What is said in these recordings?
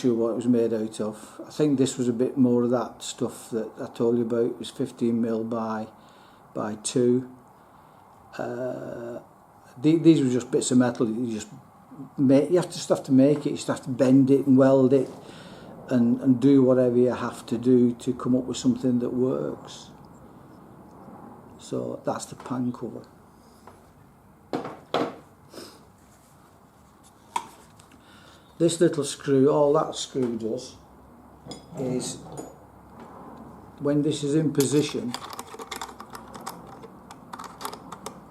sure what it was made out of. I think this was a bit more of that stuff that I told you about. It was 15mm by 2. These were just bits of metal. You just have to make it. You just have to bend it and weld it, and do whatever you have to do to come up with something that works. So that's the pan cover. This little screw, all that screw does is, when this is in position,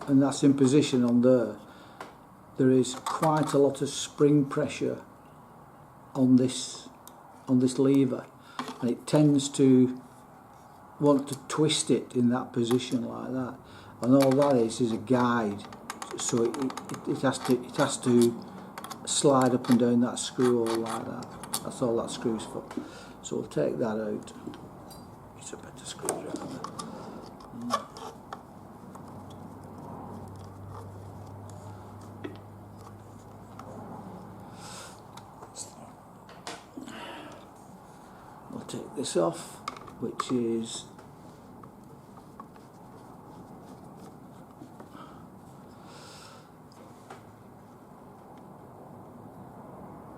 and that's in position on there is quite a lot of spring pressure on this lever, and it tends to want to twist it in that position like that, and all that is a guide, so it has to slide up and down that screw all like that. That's all that screw's for. So we'll take that out. It's a better screwdriver. We'll take this off, which is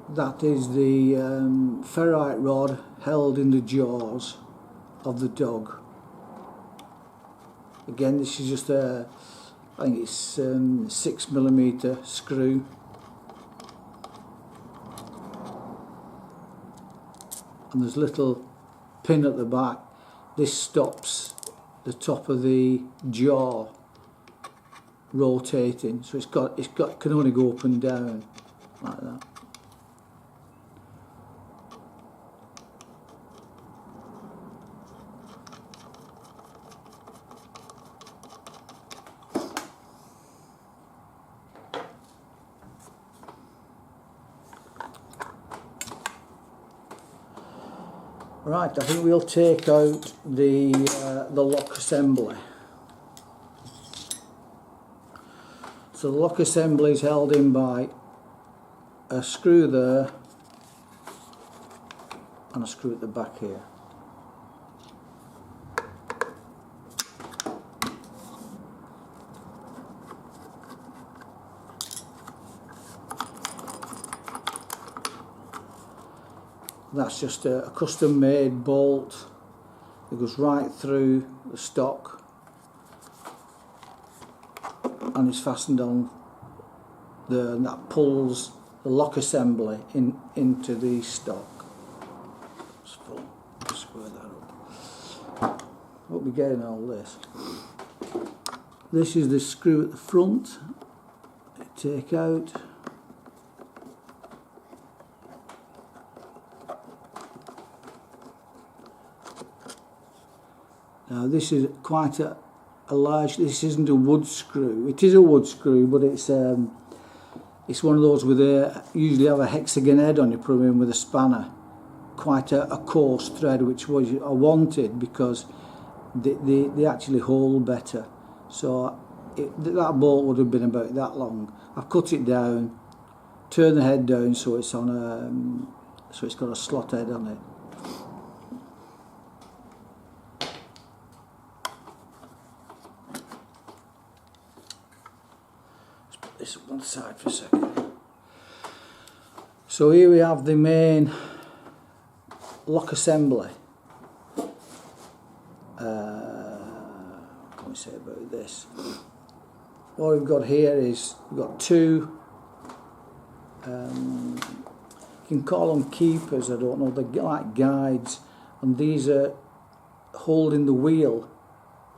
that is the ferrite rod held in the jaws of the dog. Again, this is just I think it's 6mm screw. And there's a little pin at the back. This stops the top of the jaw rotating, so it can only go up and down like that. Right, I think we'll take out the lock assembly. So the lock assembly is held in by a screw there and a screw at the back here. That's just a custom made bolt that goes right through the stock and is fastened on there, and that pulls the lock assembly into the stock. Just square that up. What we get in all this. This is the screw at the front. Take out. Now this is quite a large. This isn't a wood screw. It is a wood screw, but it's one of those with usually have a hexagon head on. You put them in with a spanner. Quite a coarse thread, which I wanted because they actually hold better. So that bolt would have been about that long. I've cut it down, turned the head down so it's on so it's got a slot head on it. This up one side for a second. So here we have the main lock assembly. What can we say about this? What we've got here is we've got two. You can call them keepers. I don't know. They're like guides, and these are holding the wheel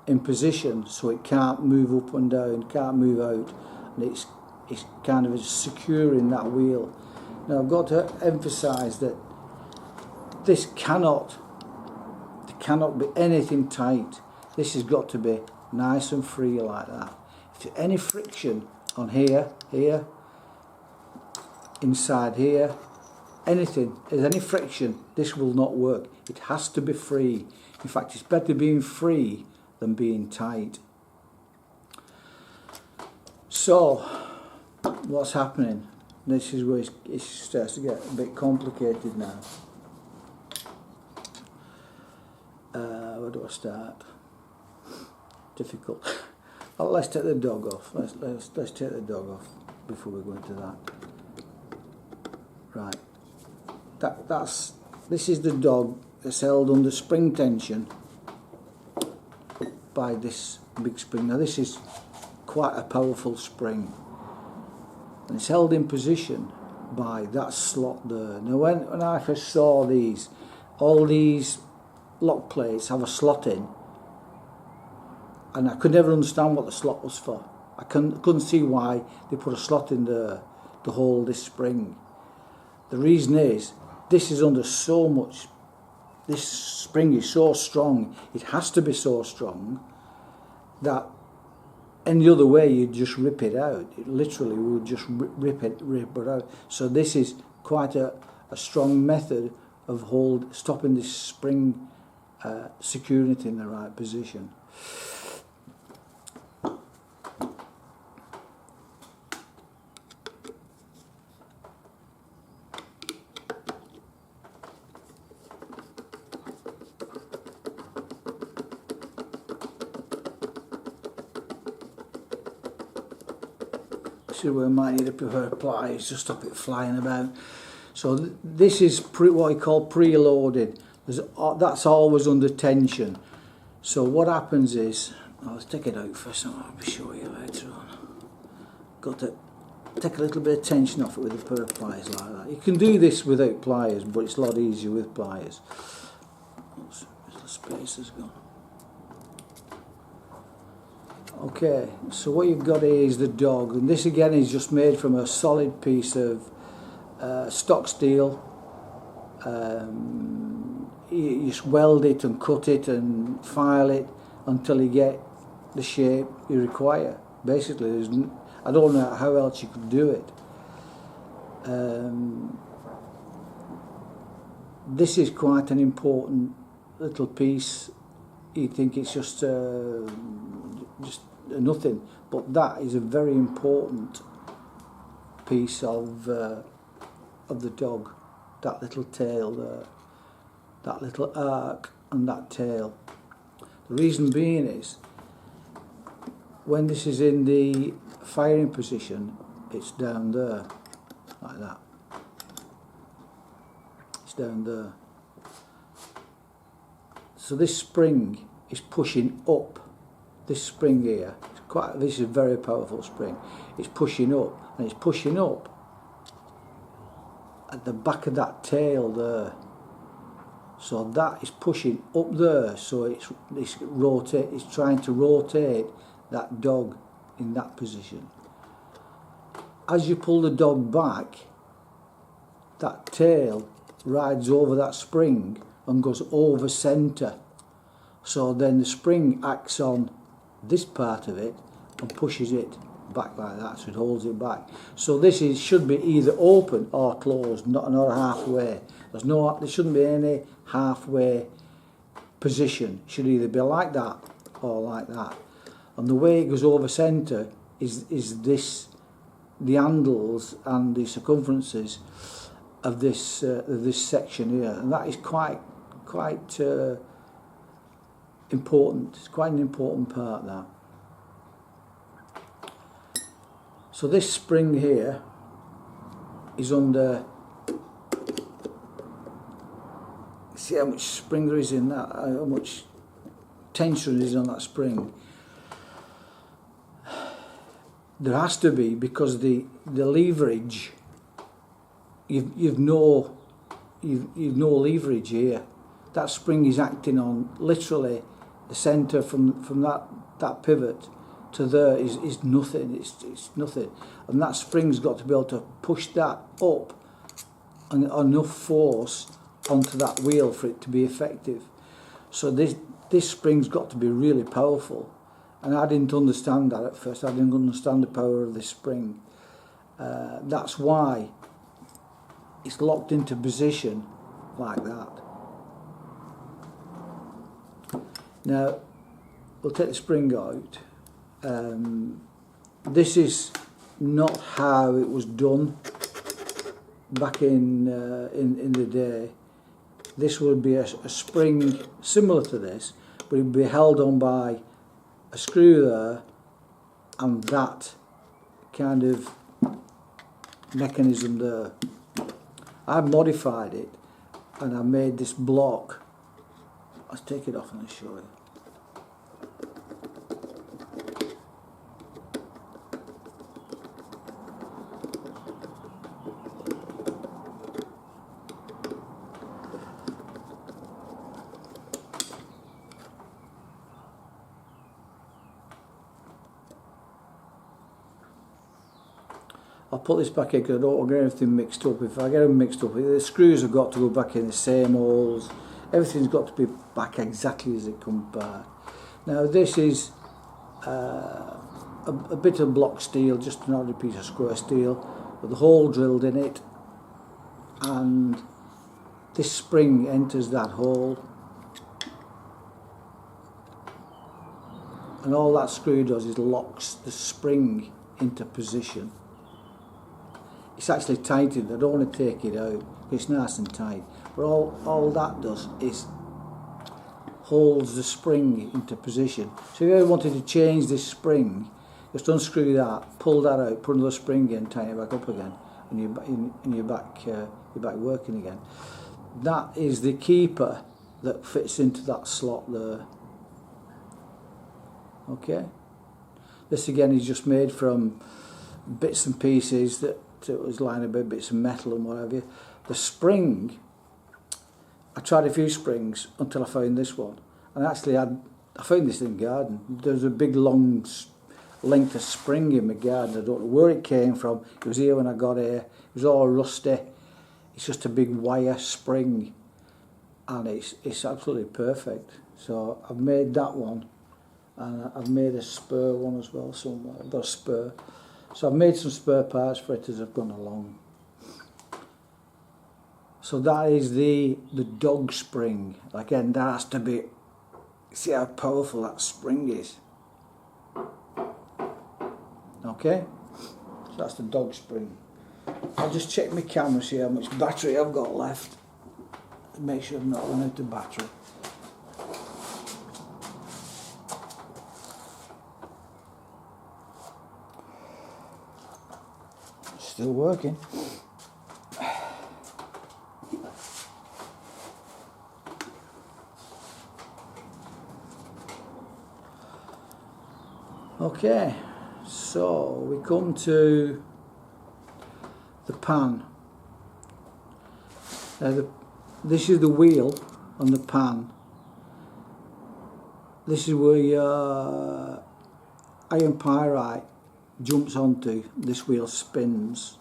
in position so it can't move up and down, can't move out. And it's kind of securing that wheel. Now I've got to emphasise that there cannot be anything tight. This has got to be nice and free like that. If there's any friction on here, inside here, anything, there's any friction, this will not work. It has to be free. In fact, it's better being free than being tight. So, what's happening? This is where it starts to get a bit complicated now. Where do I start? Difficult. Well, let's take the dog off. Let's take the dog off before we go into that. Right. This is the dog that's held under spring tension by this big spring. Now this is quite a powerful spring, and it's held in position by that slot there. Now when I first saw these, all these lock plates have a slot in, and I could never understand what the slot was for. I couldn't see why they put a slot in there to hold this spring. The reason is, this is under so much, this spring is so strong, it has to be so strong, that any other way you'd just rip it out. It literally would just rip it out. So this is quite a strong method of stopping this spring, securing it in the right position. We might need a pair of pliers to stop it flying about. So this is what I call preloaded. That's always under tension. So what happens is, let's take it out first and I'll show you later on. Got to take a little bit of tension off it with a pair of pliers like that. You can do this without pliers, but it's a lot easier with pliers. The space has gone. Okay, so what you've got here is the dog, and this again is just made from a solid piece of stock steel. You just weld it and cut it and file it until you get the shape you require. Basically, I don't know how else you could do it. This is quite an important little piece. You think it's just nothing, but that is a very important piece of the dog. That little tail there, that little arc and that tail. The reason being is, when this is in the firing position, it's down there, like that. It's down there. So this spring is pushing up. This spring here, this is a very powerful spring. It's pushing up, and it's pushing up at the back of that tail there. So that is pushing up there. So it's trying to rotate that dog in that position. As you pull the dog back, that tail rides over that spring and goes over centre. So then the spring acts on this part of it and pushes it back like that, so it holds it back. So this should be either open or closed, not halfway. There shouldn't be any halfway position. It should either be like that or like that. And the way it goes over centre is the handles and the circumferences of this section here, and that is quite important. It's quite an important part, that. So this spring here is under. See how much spring there is in that, how much tension is on that spring. There has to be, because the leverage, you've no leverage here. That spring is acting on literally the centre from that pivot to there is nothing. It's nothing, and that spring's got to be able to push that up and enough force onto that wheel for it to be effective. So this spring's got to be really powerful, and I didn't understand that at first. I didn't understand the power of this spring. That's why it's locked into position like that. Now we'll take the spring out. This is not how it was done back in the day, this would be a spring similar to this, but it would be held on by a screw there and that kind of mechanism there. I've modified it and I made this block. Let's take it off and I'll show you. I'll put this back in because I don't want to get everything mixed up. If I get them mixed up, the screws have got to go back in the same holes. Everything's got to be back exactly as it comes back. Now this is a bit of block steel, just an ordinary piece of square steel with a hole drilled in it, and this spring enters that hole, and all that screw does is locks the spring into position. It's actually tightened. I don't want to take it out. It's nice and tight. But all that does is holds the spring into position. So if you ever wanted to change this spring, just unscrew that, pull that out, put another spring in, tighten it back up again, and you're back working again. That is the keeper that fits into that slot there. Okay. This again is just made from bits and pieces that it was lined about bits of metal and what have you. The spring, I tried a few springs until I found this one, and actually I found this in the garden. There's a big long length of spring in my garden. I don't know where it came from. It was here when I got here. It was all rusty. It's just a big wire spring, and it's absolutely perfect. So I've made that one, and I've made a spur one as well somewhere. I've got a spur. So I've made some spare parts for it as I've gone along. So that is the dog spring. Again, that has to be, see how powerful that spring is. Okay, so that's the dog spring. I'll just check my camera, see how much battery I've got left. Make sure I've not run out of battery. Still working. Okay, so we come to the pan. This is the wheel on the pan. This is where your iron pyrite jumps onto. This wheel spins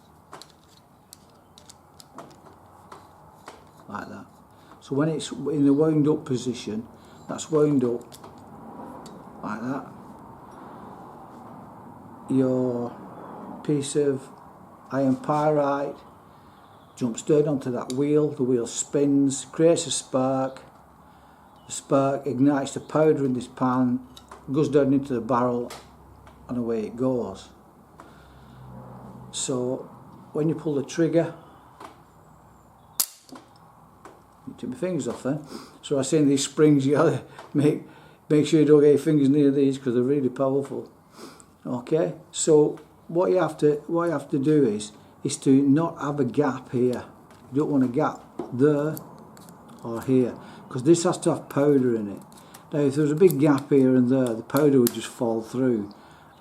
like that. So when it's in the wound up position, that's wound up like that. Your piece of iron pyrite jumps down onto that wheel. The wheel spins, creates a spark. The spark ignites the powder in this pan, goes down into the barrel, and away it goes. So when you pull the trigger, you took my fingers off then. So I say in these springs, you gotta make sure you don't get your fingers near these because they're really powerful. Okay, so what you have to do is to not have a gap here. You don't want a gap there or here, because this has to have powder in it. Now if there was a big gap here and there, the powder would just fall through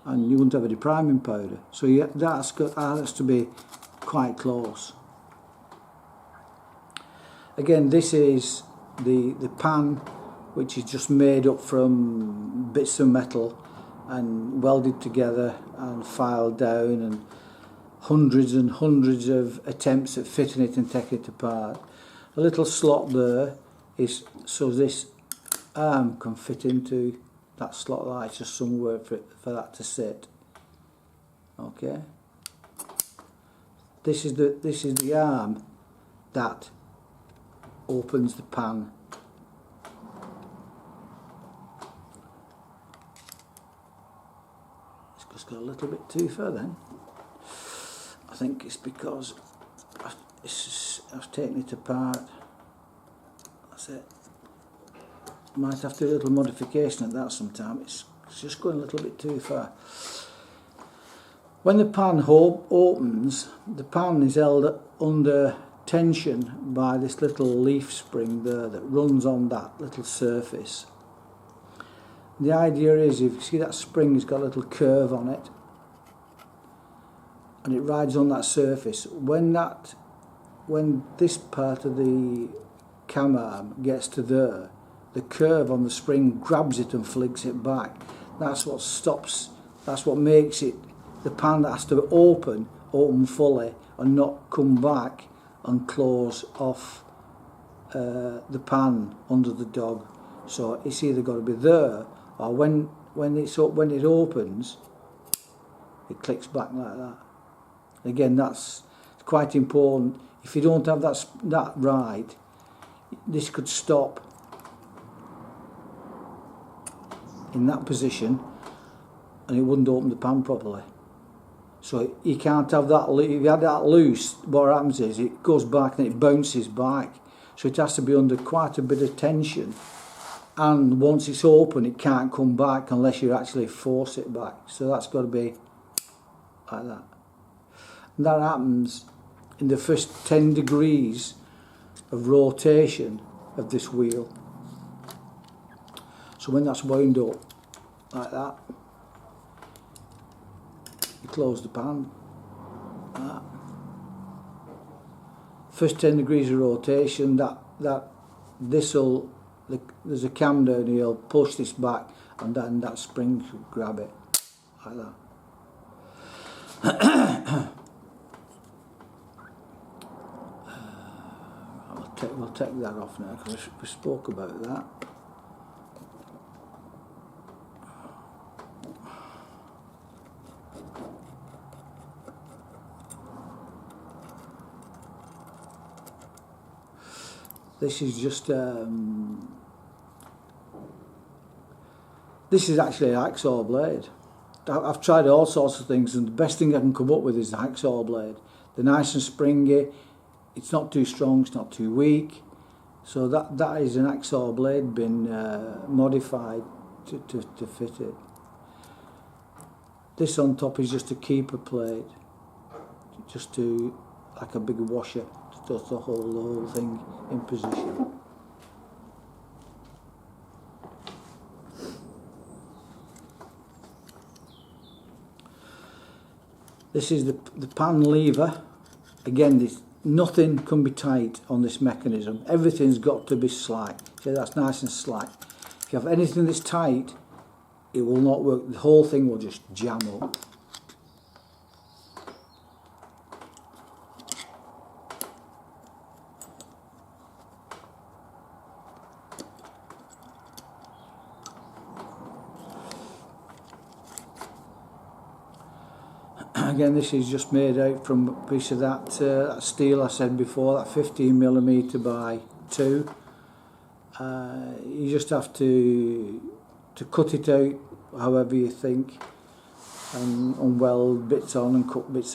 and you wouldn't have any priming powder. So that has to be quite close. Again, this is the pan, which is just made up from bits of metal and welded together and filed down, and hundreds of attempts at fitting it and taking it apart. A little slot there is so this arm can fit into that slot there. It's just somewhere for that to sit. Okay. This is the arm that opens the pan. It's got a little bit too far then. I think it's because I've taken it apart. That's it. Might have to do a little modification at that sometime. It's just going a little bit too far. When the pan opens, the pan is held under tension by this little leaf spring there that runs on that little surface. The idea is, if you see that spring has got a little curve on it and it rides on that surface, when this part of the cam arm gets to there, the curve on the spring grabs it and flicks it back. That's what stops, that's what makes it, the pan that has to open fully and not come back and close off the pan under the dog. So it's either got to be there, or when it opens, it clicks back like that. Again, that's quite important. If you don't have that right, this could stop in that position and it wouldn't open the pan properly. So you can't have that, if you had that loose, what happens is it goes back and it bounces back. So it has to be under quite a bit of tension, and once it's open it can't come back unless you actually force it back. So that's got to be like that. And that happens in the first 10 degrees of rotation of this wheel. So when that's wound up like that, you close the pan. Like that. First 10 degrees of rotation, there's a cam down here, you'll push this back and then that spring should grab it like that. We'll take that off now because we spoke about that. This is just this is actually a hacksaw blade. I've tried all sorts of things and the best thing I can come up with is the hacksaw blade. They're nice and springy, it's not too strong, it's not too weak. So that is an hacksaw blade been modified to fit it. This on top is just a keeper plate, just to, like a big washer, just to hold the whole thing in position. This is the pan lever. Again, nothing can be tight on this mechanism. Everything's got to be slack. See, that's nice and slack. If you have anything that's tight, it will not work. The whole thing will just jam up. Again, this is just made out from a piece of that steel I said before, that 15mm by 2. You just have to cut it out however you think, and weld bits on and cut bits